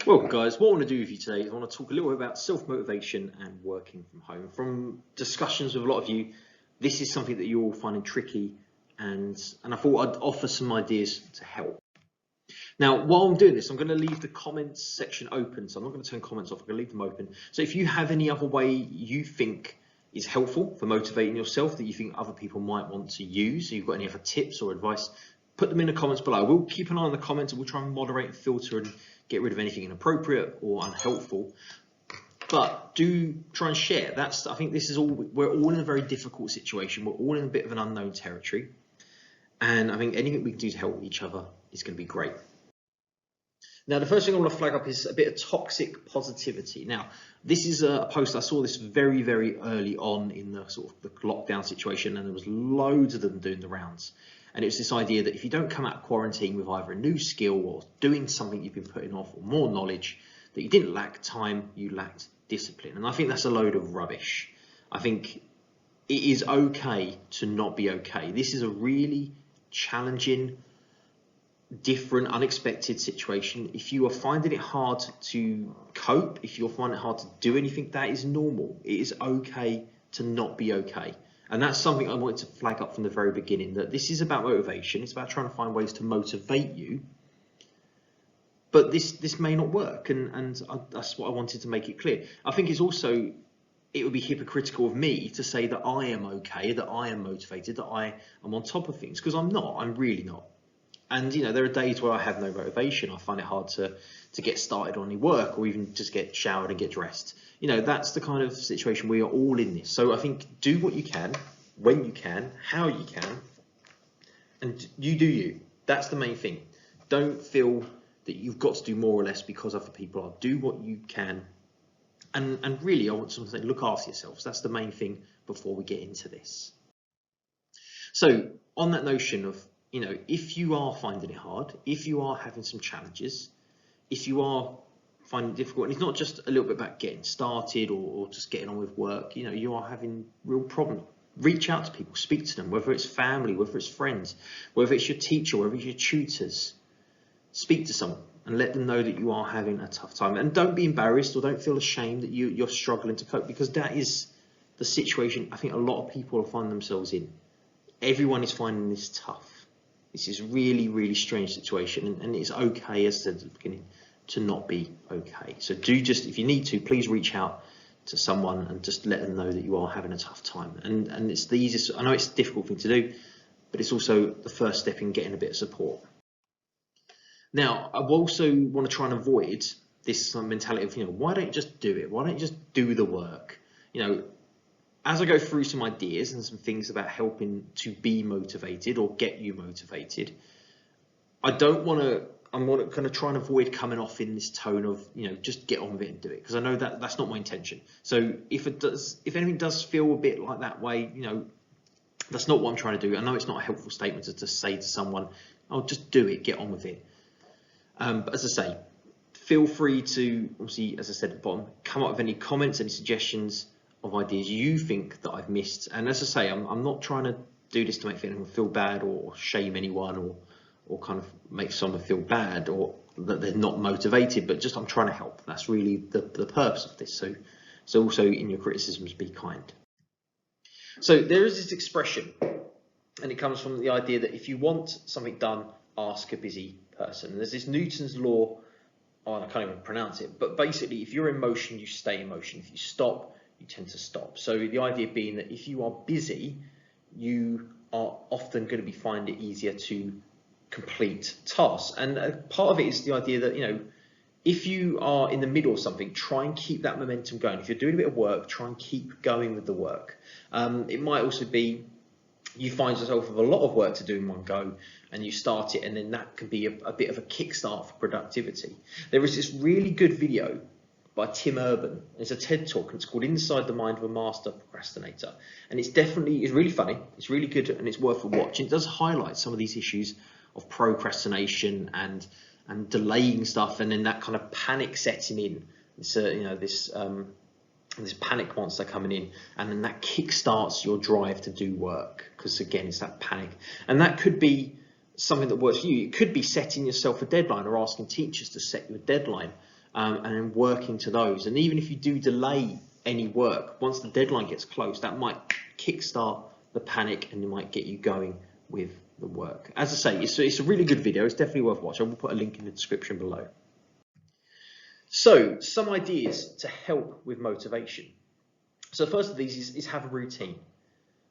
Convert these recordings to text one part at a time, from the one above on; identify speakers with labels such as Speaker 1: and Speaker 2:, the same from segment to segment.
Speaker 1: Well, guys, what I want to do with you today is I want to talk a little bit about self-motivation and working from home. From discussions with a lot of you, this is something that you're all finding tricky, and I thought I'd offer some ideas to help. Now, while I'm doing this, I'm going to leave the comments section open, so I'm not going to turn comments off, I'm going to leave them open. So if you have any other way you think is helpful for motivating yourself that you think other people might want to use, so you've got any other tips or advice, put them in the comments below. We'll keep an eye on the comments and we'll try and moderate and filter and get rid of anything inappropriate or unhelpful. But do try and share. I think this is all, we're all in a very difficult situation. We're all in a bit of an unknown territory. And I think anything we can do to help each other is going to be great. Now, the first thing I want to flag up is a bit of toxic positivity. Now, this is a post, I saw this very, very early on in the sort of the lockdown situation, and there was loads of them doing the rounds. And it's this idea that if you don't come out of quarantine with either a new skill or doing something you've been putting off or more knowledge, that you didn't lack time, you lacked discipline. And I think that's a load of rubbish. I think it is okay to not be okay. This is a really challenging, different, unexpected situation. If you are finding it hard to cope, if you're finding it hard to do anything, that is normal. It is okay to not be okay. And that's something I wanted to flag up from the very beginning, that this is about motivation. It's about trying to find ways to motivate you. But this may not work, and that's what I wanted to make it clear. I think it's also, it would be hypocritical of me to say that I am okay, that I am motivated, that I am on top of things, because I'm not. I'm really not. And there are days where I have no motivation. I find it hard to get started on any work or even just get showered and get dressed. That's the kind of situation we are all in this. So I think do what you can, when you can, how you can, and you do you. That's the main thing. Don't feel that you've got to do more or less because other people are. Do what you can. And really, I want to say, look after yourselves. That's the main thing before we get into this. So on that notion of, if you are finding it hard, if you are having some challenges, if you are finding it difficult, and it's not just a little bit about getting started or just getting on with work, you are having real problems, reach out to people, speak to them, whether it's family, whether it's friends, whether it's your teacher, whether it's your tutors. Speak to someone and let them know that you are having a tough time. And don't be embarrassed or don't feel ashamed that you're struggling to cope, because that is the situation I think a lot of people find themselves in. Everyone is finding this tough. This is really, really strange situation, and it's okay, as I said at the beginning, to not be okay. So if you need to, please reach out to someone and just let them know that you are having a tough time. And it's the easiest, I know it's a difficult thing to do, but it's also the first step in getting a bit of support. Now, I also want to try and avoid this mentality of, why don't you just do it? Why don't you just do the work? As I go through some ideas and some things about helping to be motivated or get you motivated, I'm going to kind of try and avoid coming off in this tone of, just get on with it and do it, because I know that that's not my intention. So if anything does feel a bit like that way, that's not what I'm trying to do. I know it's not a helpful statement to say to someone, oh, just do it, get on with it. But as I say, feel free to, obviously, as I said at the bottom, come up with any comments, any suggestions of ideas you think that I've missed. And as I say, I'm not trying to do this to make anyone feel bad or shame anyone or kind of make someone feel bad or that they're not motivated, but just I'm trying to help. That's really the purpose of this. So also in your criticisms, be kind. So there is this expression, and it comes from the idea that if you want something done, ask a busy person. And there's this Newton's law, I can't even pronounce it, but basically if you're in motion, you stay in motion. If you stop, you tend to stop. So the idea being that if you are busy, you are often going to find it easier to complete tasks. And part of it is the idea that, if you are in the middle of something, try and keep that momentum going. If you're doing a bit of work, try and keep going with the work. It might also be you find yourself with a lot of work to do in one go, and you start it, and then that can be a bit of a kickstart for productivity. There is this really good video by Tim Urban. It's a TED talk, and it's called Inside the Mind of a Master Procrastinator. And it's really funny, it's really good, and it's worth a watch. It does highlight some of these issues of procrastination and delaying stuff, and then that kind of panic setting in. This panic monster coming in, and then that kickstarts your drive to do work, because again, it's that panic. And that could be something that works for you. It could be setting yourself a deadline or asking teachers to set you a deadline, and then working to those. And even if you do delay any work, once the deadline gets close, that might kickstart the panic and it might get you going with the work. As I say, it's a really good video. It's definitely worth watching. I will put a link in the description below. So some ideas to help with motivation. So first of these is have a routine.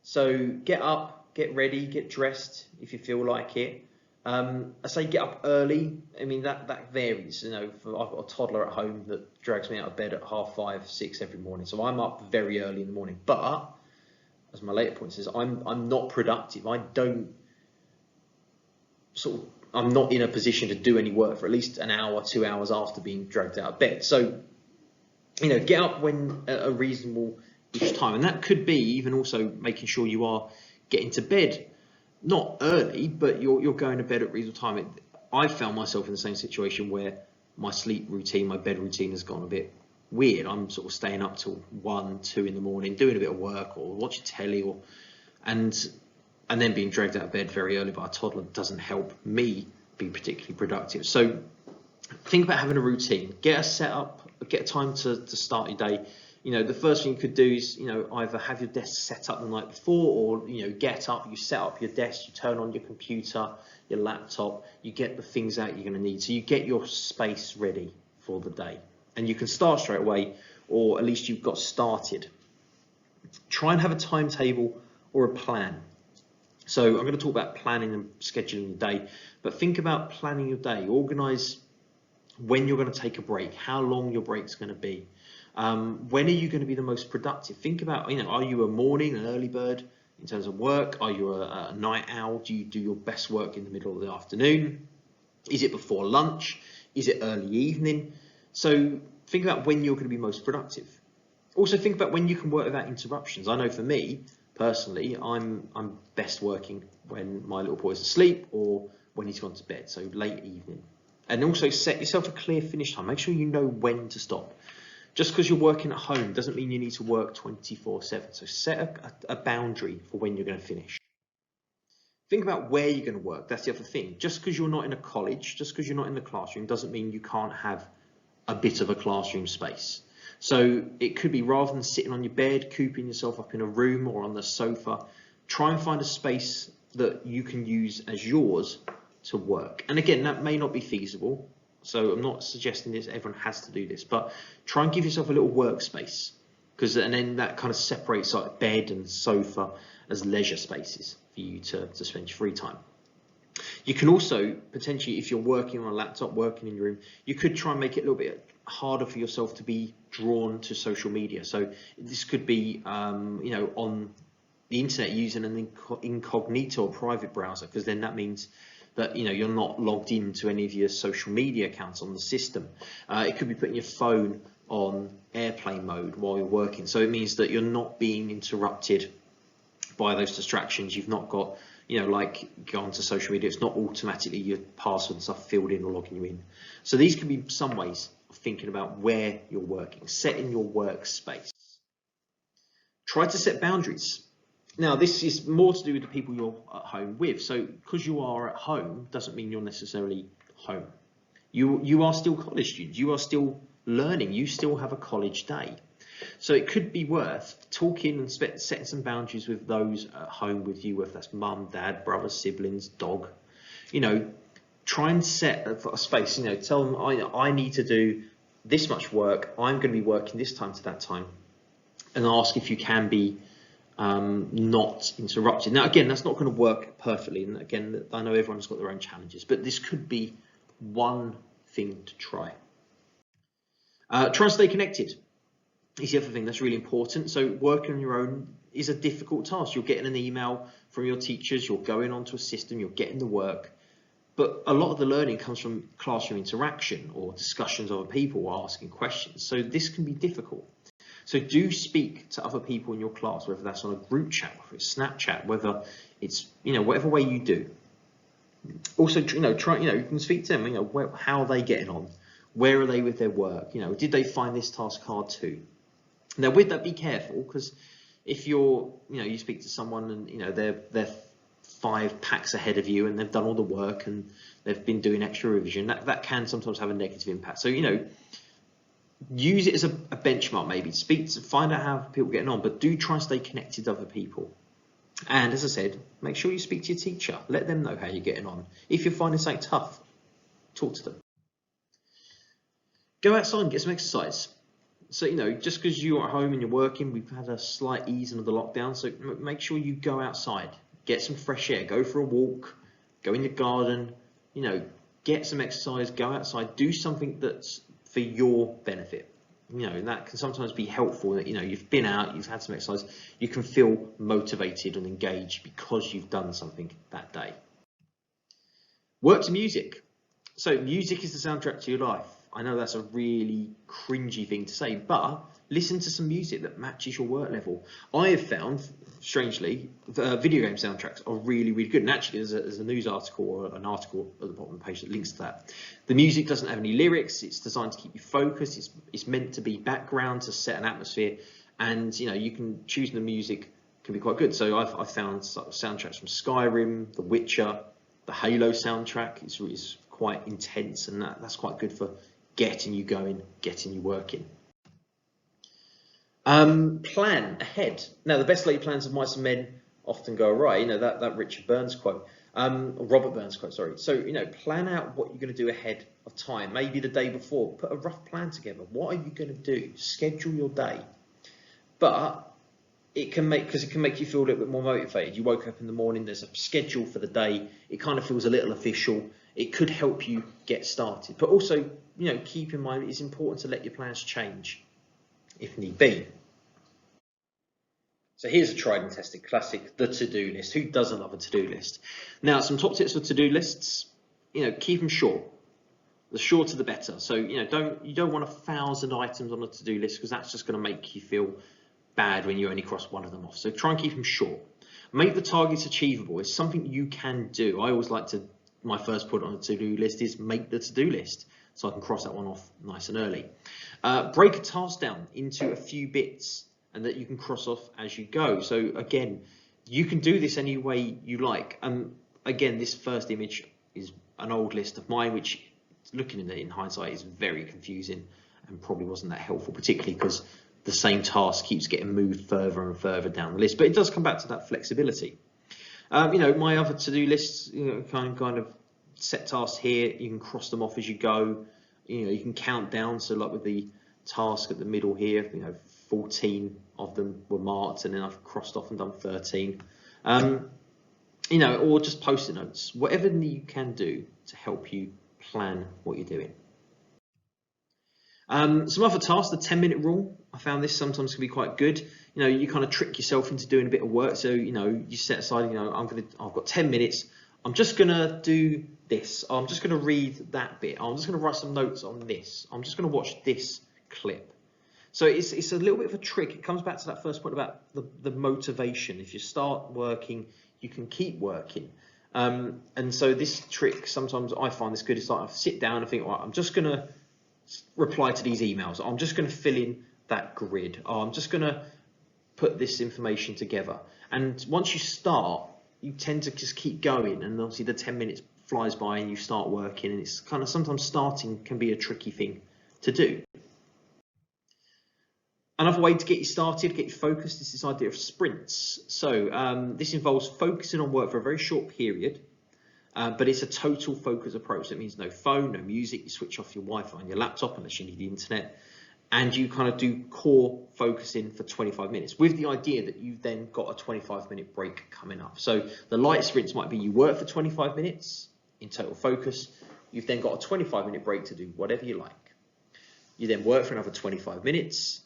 Speaker 1: So get up, get ready, get dressed if you feel like it. I say get up early. I mean, that varies. I've got a toddler at home that drags me out of bed at 5:30, 6 every morning. So I'm up very early in the morning. But as my later point says, I'm not productive. I'm not in a position to do any work for at least an hour, 2 hours after being dragged out of bed. So, get up when at a reasonable each time, and that could be even also making sure you are getting to bed not early, but you're going to bed at reasonable time. I found myself in the same situation where my sleep routine, my bed routine has gone a bit weird. I'm sort of staying up till 1, 2 in the morning, doing a bit of work or watching telly, and then being dragged out of bed very early by a toddler doesn't help me be particularly productive. So think about having a routine, get a setup, get a time to start your day. The first thing you could do is, either have your desk set up the night before, or, get up, you set up your desk, you turn on your computer, your laptop, you get the things out you're going to need. So you get your space ready for the day, and you can start straight away, or at least you've got started. Try and have a timetable or a plan. So I'm going to talk about planning and scheduling your day, but think about planning your day. Organize when you're going to take a break, how long your break's going to be. When are you going to be the most productive? Think about, are you a morning, an early bird in terms of work? Are you a night owl? Do you do your best work in the middle of the afternoon? Is it before lunch? Is it early evening? So think about when you're going to be most productive. Also think about when you can work without interruptions. I know for me, personally, I'm best working when my little boy's asleep or when he's gone to bed, so late evening. And also set yourself a clear finish time. Make sure you know when to stop. Just because you're working at home doesn't mean you need to work 24/7. So set a boundary for when you're going to finish. Think about where you're going to work. That's the other thing. Just because you're not in a college, just because you're not in the classroom, doesn't mean you can't have a bit of a classroom space. So it could be, rather than sitting on your bed, cooping yourself up in a room or on the sofa, try and find a space that you can use as yours to work. And again, that may not be feasible. So I'm not suggesting this, everyone has to do this, but try and give yourself a little workspace, and then that kind of separates like bed and sofa as leisure spaces for you to spend your free time. You can also potentially, if you're working on a laptop, working in your room, you could try and make it a little bit harder for yourself to be drawn to social media. So this could be, on the internet using an incognito or private browser, because then that means that you're not logged into any of your social media accounts on the system. It could be putting your phone on airplane mode while you're working, so it means that you're not being interrupted by those distractions. You've not got like go onto social media, it's not automatically your password and stuff filled in or logging you in. So these could be some ways of thinking about where you're working, setting your workspace. Try to set boundaries. Now, this is more to do with the people you're at home with. So because you are at home doesn't mean you're necessarily home. You are still college students. You are still learning. You still have a college day. So it could be worth talking and setting some boundaries with those at home with you, whether that's mum, dad, brothers, siblings, dog. Try and set a space. Tell them, I need to do this much work. I'm going to be working this time to that time. And ask if you can be not interrupted. Now, again, that's not going to work perfectly. And again, I know everyone's got their own challenges, but this could be one thing to try. Try and stay connected is the other thing that's really important. So working on your own is a difficult task. You're getting an email from your teachers, you're going onto a system, you're getting the work. But a lot of the learning comes from classroom interaction or discussions of other people or asking questions. So this can be difficult. So do speak to other people in your class, whether that's on a group chat, whether it's Snapchat, whether it's, whatever way you do. Also, try, you can speak to them, how are they getting on? Where are they with their work? Did they find this task hard too? Now, with that, be careful, because if you speak to someone and, they're 5 packs ahead of you and they've done all the work and they've been doing extra revision, that can sometimes have a negative impact. So, use it as a benchmark, maybe find out how people are getting on, but do try and stay connected to other people. And as I said, make sure you speak to your teacher, let them know how you're getting on. If you're finding something tough, talk to them. Go outside and get some exercise. So, just because you're at home and you're working, we've had a slight easing of the lockdown, so make sure you go outside, get some fresh air, go for a walk, go in the garden, get some exercise, go outside, do something that's for your benefit. That can sometimes be helpful, that, you've been out, you've had some exercise, you can feel motivated and engaged because you've done something that day. Work to music. So music is the soundtrack to your life. I know that's a really cringy thing to say, but listen to some music that matches your work level. I have found, strangely, video game soundtracks are really, really good. And actually, there's a news article or an article at the bottom of the page that links to that. The music doesn't have any lyrics. It's designed to keep you focused. It's meant to be background to set an atmosphere. And, you can choose the music can be quite good. So I've found soundtracks from Skyrim, The Witcher, the Halo soundtrack is quite intense, and that's quite good for getting you going, getting you working. Plan ahead. Now, the best laid plans of mice and men often go awry. That Richard Burns quote, or Robert Burns quote, sorry. So, plan out what you're going to do ahead of time. Maybe the day before, put a rough plan together. What are you going to do? Schedule your day. But it can make you feel a little bit more motivated. You woke up in the morning, there's a schedule for the day. It kind of feels a little official. It could help you get started. But also, keep in mind it's important to let your plans change if need be. So here's a tried and tested classic, the to-do list. Who doesn't love a to-do list? Now, some top tips for to-do lists. Keep them short. The shorter the better. So, you don't want 1,000 items on a to-do list, because that's just going to make you feel bad when you only cross one of them off. So try and keep them short. Make the targets achievable. It's something you can do. I always like to, my first point on a to-do list is make the to-do list, so I can cross that one off nice and early. Break a task down into a few bits and that you can cross off as you go. So again, you can do this any way you like. Again, this first image is an old list of mine, which looking at it in hindsight is very confusing and probably wasn't that helpful, particularly because the same task keeps getting moved further and further down the list. But it does come back to that flexibility. My other to-do lists, kind of set tasks here. You can cross them off as you go. You can count down. So like with the task at the middle here, 14 of them were marked, and then I've crossed off and done 13. Or just post-it notes. Whatever you can do to help you plan what you're doing. Some other tasks, the 10-minute rule. I found this sometimes can be quite good. You kind of trick yourself into doing a bit of work. So, you set aside, I've got 10 minutes. I'm just going to do this. I'm just going to read that bit. I'm just going to write some notes on this. I'm just going to watch this clip. So it's a little bit of a trick. It comes back to that first point about the motivation. If you start working, you can keep working. And so this trick, sometimes I find this good. It's like I sit down and think, all right, I'm just going to reply to these emails. I'm just going to fill in that grid. I'm just going to put this information together. And once you start, you tend to just keep going, and obviously the 10 minutes flies by and you start working, and it's kind of sometimes starting can be a tricky thing to do. Another way to get you started, get you focused, is this idea of sprints. So this involves focusing on work for a very short period, but it's a total focus approach. That means no phone, no music. You switch off your Wi-Fi on your laptop unless you need the internet, and you kind of do core focusing for 25 minutes with the idea that you've then got a 25-minute break coming up. So the light sprints might be you work for 25 minutes in total focus. You've then got a 25-minute break to do whatever you like. You then work for another 25 minutes,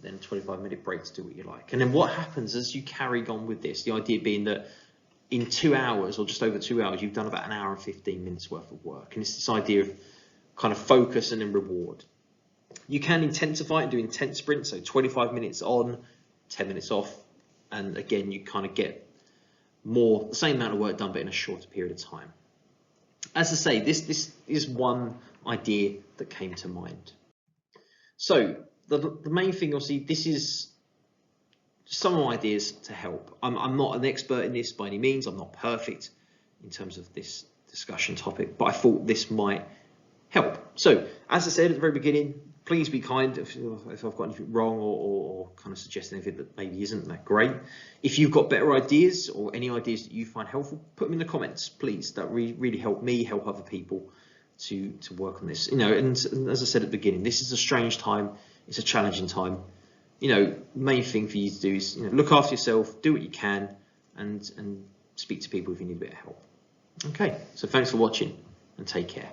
Speaker 1: then a 25-minute break to do what you like. And then what happens as you carry on with this, the idea being that in 2 hours or just over 2 hours, you've done about an hour and 15 minutes worth of work. And it's this idea of kind of focus and then reward. You can intensify it and do intense sprints, so 25 minutes on, 10 minutes off, and again, you kind of get the same amount of work done, but in a shorter period of time. As I say, this is one idea that came to mind. So the main thing, obviously, this is just some ideas to help. I'm not an expert in this by any means. I'm not perfect in terms of this discussion topic, but I thought this might help. So, as I said at the very beginning, please be kind if I've got anything wrong or kind of suggest anything that maybe isn't that great. If you've got better ideas or any ideas that you find helpful, put them in the comments, please. That really help me, help other people to work on this. And as I said at the beginning, this is a strange time. It's a challenging time. Main thing for you to do is look after yourself, do what you can, and speak to people if you need a bit of help. Okay, so thanks for watching and take care.